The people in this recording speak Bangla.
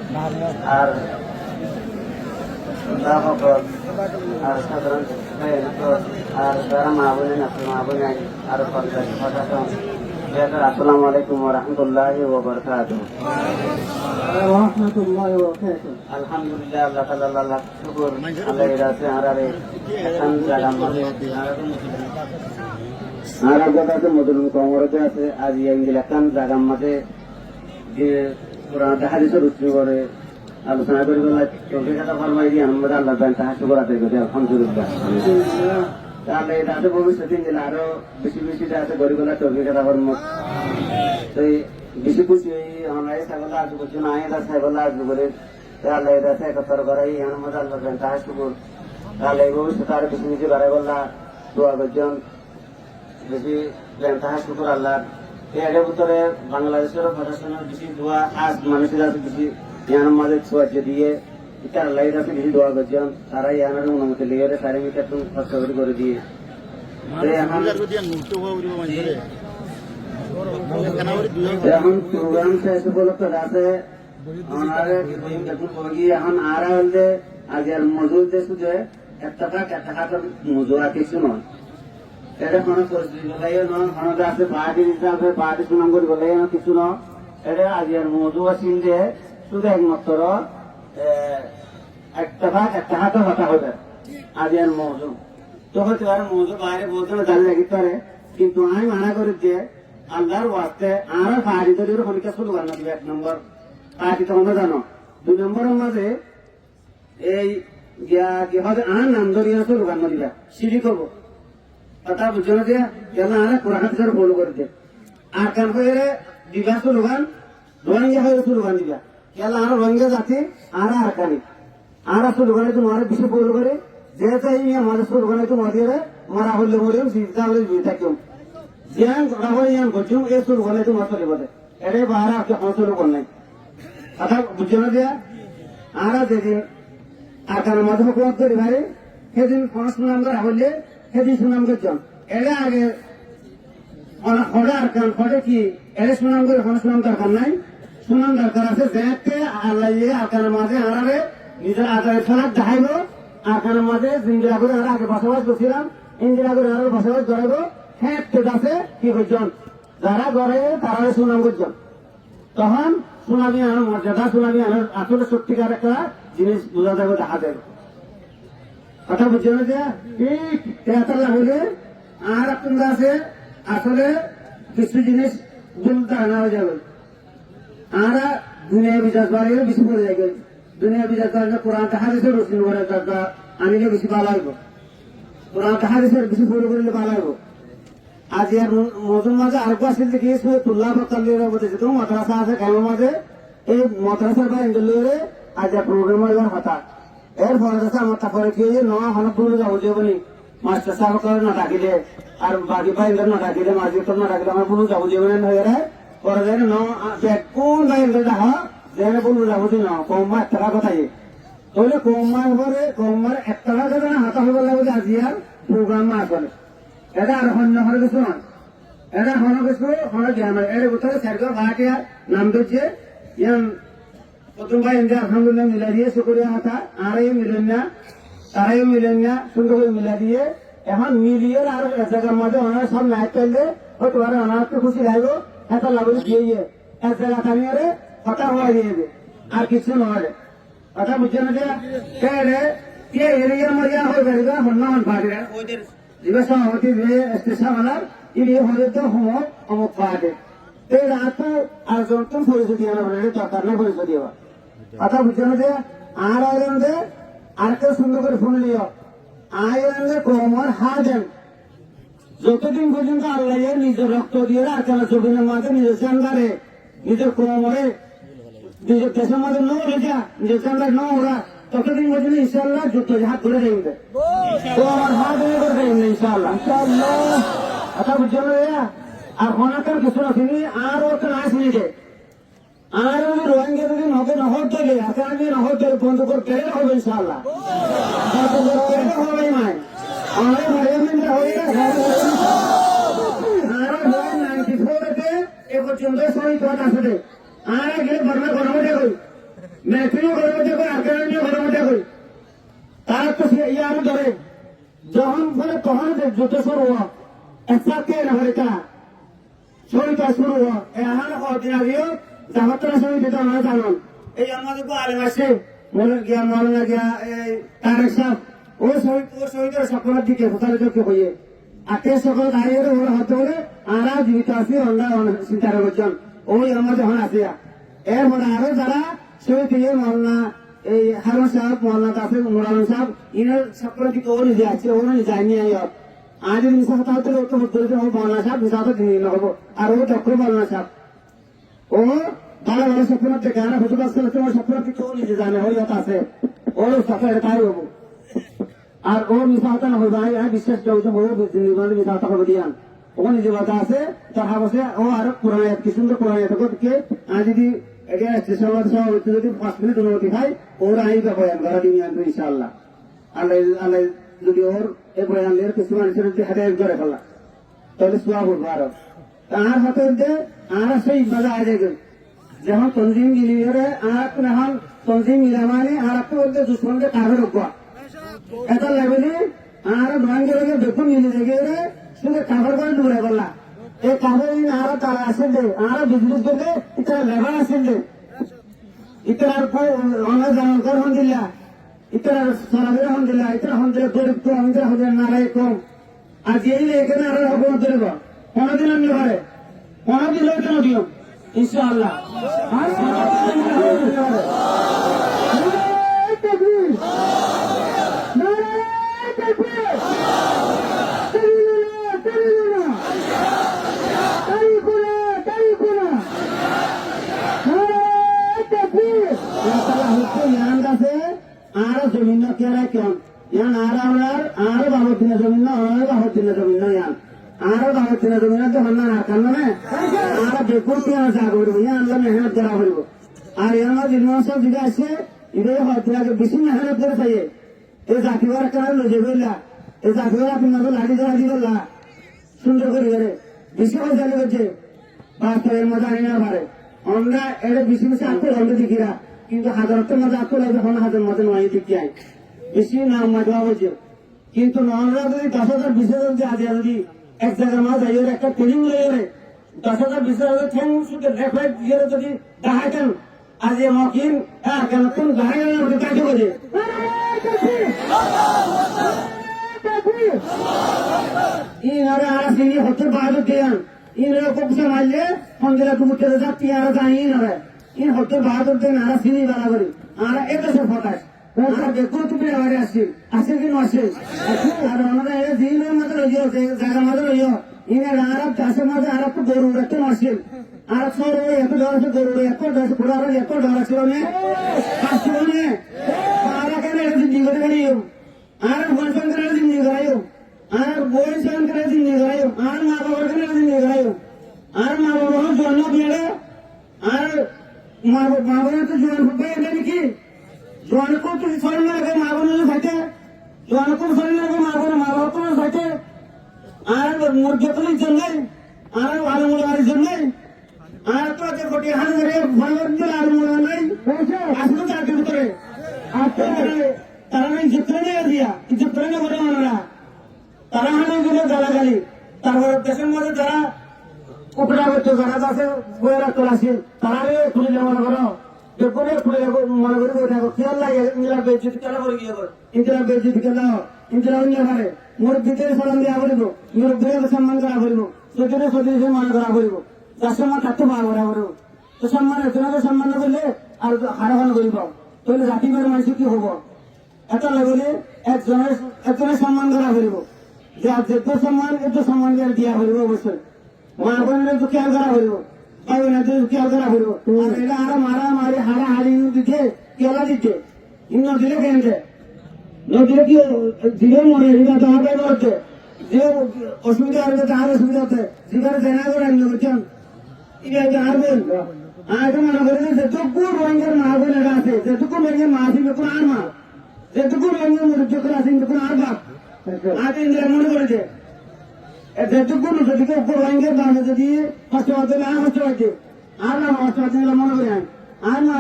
আর আর সাধারণ আর যারা মা বোনেন আছে মা বোনেন আরো প্রশাসন আসসালামু আলাইকুম ওয়া রাহমাতুল্লাহি ওয়া বারাকাতুহু। আলহামদুলিল্লাহ আল্লাহ তাআলা লাখ শুকর আল্লাহ রাতে আরারে এখন জায়গা মধ্যে আর আগে মদুন কমরতে আছে আজ ইংলিশান জায়গা মধ্যে যে কোরআন হাদিসের উত্তর করে আলোচনা করি বলা চলতে কথা ফরমাই দিয়ে আমরা আল্লাহ তাআলা শুকর আদায় করি আলহামদুলিল্লাহ। তাহলে তাদের ভবিষ্যতে দিলে আরো বেশি বেশি আছে গরিবলা চলবে কথা ফরম তো বেশি খুশি আমরা ছাগল আজ করছি না এটা ছাগল আজ করে তাহলে এটা একত্র করাই আমরা আল্লাহ তাআলা শুকর তাহলে ভবিষ্যতে আরো বেশি বেশি বাড়াই বললা দোয়া করছেন বেশি তাহা শুকর আল্লাহ এর ভিতরে বাংলাদেশের প্রশাসনের বেশি দোয়া আজ মানুষের আছে বেশি ইয়ার মাঝে ছোঁয়াচে দিয়ে এটা আল্লাহ কাছে বেশি দোয়া করছেন তারা ইয়ার অনুমতি লিয়ে সারি মিটার খরচ করে দিয়ে এখন প্রোগ্রাম শেষ উপলক্ষে আছে এখন আর হলে আজ আর মজুর দেশ এক টাকা মজুর আর কিছু নয় এটা কোনো পরিস্থিতি বলাই নয় কোনো আছে পার্টি হিসাবে পার্টি সুনাম করে বলাই কিছু নয় এটা আজ আর মজু আসিল যে শুধু একমাত্র এক টাকা তো হতা হবে আজ আর মজু তো হয়তো আর মজু বাইরে বলতে না জানি লাগিতে পারে কিন্তু আমি মানা করি যে আল্লাহর ওয়াস্তে আর পার্টি তৈরি খনিকা শুরু করানো দিবে এক নম্বর পার্টি তো আমরা জানো দুই নম্বরের মাঝে এই কি হবে আর নাম ধরিয়া শুরু করানো দিবা সিঁড়ি করবো কথা বুঝছো না দিয়া কেন আর কোরআন হাদিসের ফলো করে দে আর কান করে দিবা স্লোগান রোহিঙ্গা হয়ে স্লোগান দিবা কেন আর রোহিঙ্গা জাতি আর আর কানি আর স্লোগানে তোমার বেশি ফলো করে যে চাই আমাদের স্লোগানে তোমার দিয়ে মারা হলে মরিম জীবিতা হলে জীবিতা কেউ জিয়ান করা হয় ইয়ান করছুম এই স্লোগানে তোমার চলে বলে এটাই বাহারা আপনি কোনো স্লোগান নাই কথা বুঝছো না দিয়া আর যেদিন আর কানের মাঝে হুকুমত করি ভাই সেদিন কোনো সুনাম করা হলে সেদিন সুনাম করছেন এটা আগে হরে আর কান হরে কি এটা সুনাম করে কোনো সুনাম দরকার নাই সুনাম দরকার আছে যেতে আল্লাহ আর কানের মাঝে আনারে নিজের আদায়ের ফেরাত দেখাইব আর কানের মাঝে ইন্দিরা করে আর আগে বসবাস করছিলাম ইন্দিরা করে আর বসবাস করাইব হ্যাঁ আছে কি করছেন যারা করে তারা সুনাম করছেন তখন সুনামি আনার মর্যাদা সুনামি আনার আসলে সত্যিকার একটা জিনিস বোঝা যাবে দেখা দেবে কথা বুঝছে না যে তেহাতাল্লা হলে আর আপনার আছে আসলে কিছু জিনিস বলতে আনা হয়ে যাবে আর দুনিয়া বিচার করে বেশি পড়ে যাবে দুনিয়া বিচার করে কোরআন হাদিসের রসুন করে আনিলে বেশি ভালো হইব কোরআন হাদিসের বেশি ফলো করলে ভালো হইব আজ এর মজুর মাঝে আর আসলে দেখি তুল্লা বকালের মধ্যে যেহেতু মাদ্রাসা আছে গ্রামের মাঝে এই মাদ্রাসার বা ইন্দ্রে আজ প্রোগ্রামের হতা এর ফলে আমার তারপরে কি হনপুর যাবো যে বলি মাস্টার সাহেব করে না ডাকিলে আর বাকি ভাই না ডাকিলে মাঝে তো না ডাকিলে আমার পুরো যাবো যে হয়ে যায় পরে যায় কোন ভাই দেখা যেখানে বলবো যাবো যে না কম এক টাকা কথাই তাহলে কমার এক টাকা যদি না হাতা হয়ে লাগবে আজি আর প্রোগ্রাম না আসলে এটা আর অন্য হলে কিছু নয় এটা হন কিছু হলে জ্ঞান হয় এর ভিতরে স্যারকে ভাড়াটিয়া নাম দিচ্ছে ইয়ান প্রথম ভাই ইন্ডিয়া আলহামদুলিল্লাহ মিলা দিয়ে শুক্রিয়া হাতা আরাই মিলেন না তারাই মিলেন না সুন্দর করে মিলা দিয়ে এখন মিলিয়ে আর এক জায়গার মধ্যে ওনারা সব নাইট পেলে হয়তো ওনার খুশি লাগবে এত লাগবে দিয়ে এক জায়গা থামিয়ে কথা হওয়া দিয়ে দেবে আর কিছু নয় কথা বুঝছে না যে কে এরিয়ার মরিয়া হয়ে গেলে হন্যমান পার্টিরা ওদের দিবস সভাপতি স্টেশনওয়ালার ইনি হলে তো অমুক পার্টি এই রাত আর যন্ত্র পরিচয় দিয়ে দরকার নেই পরিচয় দেওয়া কথা বুঝছে না যে আর আইল্যান্ডে আর কেউ সুন্দর করে ফোন নিও আইল্যান্ডে কমর হার দেন যতদিন পর্যন্ত আল্লাহ নিজের রক্ত দিয়ে আর কেন জমিনের মাঝে নিজের চান্দারে নিজের কোমরে নিজের দেশের মাঝে ন রেখা নিজের চান্দার ন ওরা ততদিন পর্যন্ত ইনশাল্লাহ যুদ্ধ হাত ধরে দেবে তোমার হাত ধরে করে দেবেন ইনশাল্লাহ কথা বুঝছো না আর হনাকার কিছু রাখিনি আর ও তো নাচ নিয়ে আর যদি রোহিঙ্গা যদি নহর দিলে আসার যদি নহর দিলে বন্ধ করতে হবে ইনশাল্লাহ হবে নাই অনেক আর 94 এ পর্যন্ত শহীদ হওয়া আসলে আর গেলে বর্ণা গণমতে হই তুইও ঘরের মধ্যে কই আর কেন ঘরের মধ্যে কই তারা তো আমি ধরে যখন বলে তখন যত শুরু হোক একসাথে না হলে তা শরীরটা শুরু হোক এখন কদিন আগেও জামাতরা শরীর দিতে আমরা জানুন এই আমাদের আলেম আছে মৌলানা গিয়া তারেক সাহেব ও শহীদের সকলের দিকে প্রচারিত হইয়ে আতে সকল দাঁড়িয়ে ওরা হতে বলে আরা জীবিত আছি আমরা চিন্তা করছেন ওই আমার যখন আসিয়া এর মধ্যে আরো যারা শহীদ হয়ে মৌলানা এই হারুন সাহেব মৌলানা তাফিক মুরান সাহেব ইনার সকলের দিকে ও নিজে আছে ও নিজে যায়নি আজ মিশা কথা হতে ও তো হতে ও মৌলানা সাহেব মিশা তো দিন হবো আর ও দক্ষ মৌলানা সাহেব ও ভালো ভালো স্বপ্ন থেকে আর হতে পারছে তোমার স্বপ্ন থেকে ও নিজে জানে ওই কথা আছে ওর স্বপ্ন তাই হবো আর ও মিশা হতা না হইব আমি বিশ্বাস করছি ও মিশা হতা হবে দিয়ান ও নিজে কথা আছে তার বসে ও আর পুরানো কি সুন্দর পুরানো থেকে আজ যদি এটা স্টেশন যদি 5 মিনিট অনুমতি খাই ওর আইবা বয়ান করা দিন আনবো ইনশাআল্লাহ আল্লাহ আল্লাহ যদি ওর এই বয়ানের কিছু মানুষের যদি হাতে করে ফেলা তাহলে সোয়া করবো আরো আর হাতে আর সেই মজা আয় দেখবেন যেমন তঞ্জিম মিলিয়ে আর এখন তঞ্জিম মিলা মানে আর একটু বলতে দুশ্মনকে কারো ঢুকবা এটা লাগবে আর ভাঙ্গে রেখে দেখুন মিলে দেখে শুধু কাপড় করে ডুবে বললা এই কাপড় আরো তারা আসেন দে আরো বিজনেস করলে এটা লেবার আসেন দে ইতার অনেক জানকার হন দিলা ইতার সরাবের হন দিলা ইতার হন দিলা গরিব কম ইতার হন দিলা নারাই কম আজ এই এখানে আরো হকুমত ধরব কোনদিন আমি ঘরে কোনদিন লইতে নদিও ইনশাআল্লাহ আরো জমিন কেরা কেন ইয়ান আরো বাবতিনা জমিন বাবতিনা জমিন ইয়ান আরো বাবতিনা জমিন তো হন্না না কান্ন না আরো বেকুর কেন যা করবো ইয়ান আল্লাহ মেহনত করা করবো আর ইয়ার দিন সব দিকে আসে ইদের হয়তো বেশি মেহনত করে চাইয়ে এই জাতিবার কারণ লজে বললা এই জাতিবার আপনি মাঝে লাঠি লাঠি করলা সুন্দর করে গেলে বেশি পয়সা লেগেছে বাস্তবের মজা আনি না পারে আমরা এটা বেশি বেশি আনতে গন্ধ দেখিরা কিন্তু হাজারতের মধ্যে আত্ম লাগবে এখন হাজার মধ্যে নয় দিকে আয় বেশি নাম মাঝা হয়েছে কিন্তু নরা যদি 10,000 20,000 যে আজ যদি এক জায়গার মাঝে যাই একটা ট্রেনিং লেগে 10,000 20,000 ঠ্যাং শুধু রেফারেট দিয়ে যদি দেখাইতেন আজ এ মকিন হ্যাঁ কেন কোন গাড়ি কাজে করে ইনারে আর সিনি হতে বাহাদুর দেন ইনারে কবসে মারলে সন্ধ্যা কুমুতে যাচ্ছি আর যাই ইনারে ইন হতে বাহাদুর দেন আর সিনি বাড়া করি আর এদেশে ফটাস আর দেখো তুমি এবারে আসে কি নসে আর ওনারা এই দিনের মধ্যে রইও জায়গার মধ্যে রইও ইনারে আর চাষের মধ্যে আর একটু গরু রাখতে নসে আর সর এত ডর আছে গরু এত ডর আছে পুরো এত ডর আছে আসছিল নে আর কেন জিন্দি করে গড়িও আর বলছেন করে জিন্দি করাইও আর বলছেন করে জিন্দি করাইও আর মা বাবার করে জিন্দি করাইও আর মা বাবা জন্ম দিয়ে আর মা বাবা তো জোয়ান হবে এটা নাকি জোয়ান কো তো সরল লাগে মা বাবা থাকে জোয়ান কো সরল লাগে মা বাবা তো থাকে আর মুরগি তো জন্য আর আলু মুড়ার জন্য আর তো যে কোটি হান করে ভগবান দিল আলু মুড়া নাই আসলে চাকরি করে তারা নাই জিতরে নিয়ে দিয়া জিতরে নিয়ে বলে মানরা তারা হানে গুলো গালাগালি তারপর দেশের মধ্যে যারা উপরা করছে যারা আছে বইয়েরা তোলাছে তারা খুলে মনে করো দেখবে খুলে মনে করি বই থাকো খেয়াল লাগে ইন্দিরা বেজিত কেনা করে গিয়ে ইন্দিরা বেজিত কেনা ইন্দিরা অন্য পারে মোর ভিতরে সালাম দেওয়া করিব মোর ভিতরে সম্মান করা করিব সেখানে সদস্য মান করা করিব যার সম্মান থাকতে পারা করা করিব তো সম্মান এতনাকে সম্মান না করলে আর হারাহান করিব তাহলে জাতিবার মানুষ কি হব এত লাগলে একজনের সম্মান করা করিব যে যেত সম্মান এত সম্মান দিয়া করিব অবশ্যই মা বোনের তো খেয়াল করা করিব ভাই বোনের খেয়াল করা করিব আর এটা আরো মারামারি হাড়াহাড়ি দিতে কেলা দিতে নদীরে কেনতে নদীরে কি দিলে মনে এটা তোমার পাইব হচ্ছে যে অসুবিধা হবে তার অসুবিধা হচ্ছে যেখানে জেনা করে আনতে বলছেন এটা আর বল আজ মনে করি যেটুকু রঙের মা বোনের আছে যেটুকু রঙের মা আছে বেকুন আর মা যেটুকু রঙের মুরব্বী আছে বেকুন আর বাপ আজ ইন্দিরা মনে করেছে যেটুকু যদি রঙের দামে যদি হস্ত হতে না হস্ত হচ্ছে আর না হস্ত হচ্ছে মনে করি আর না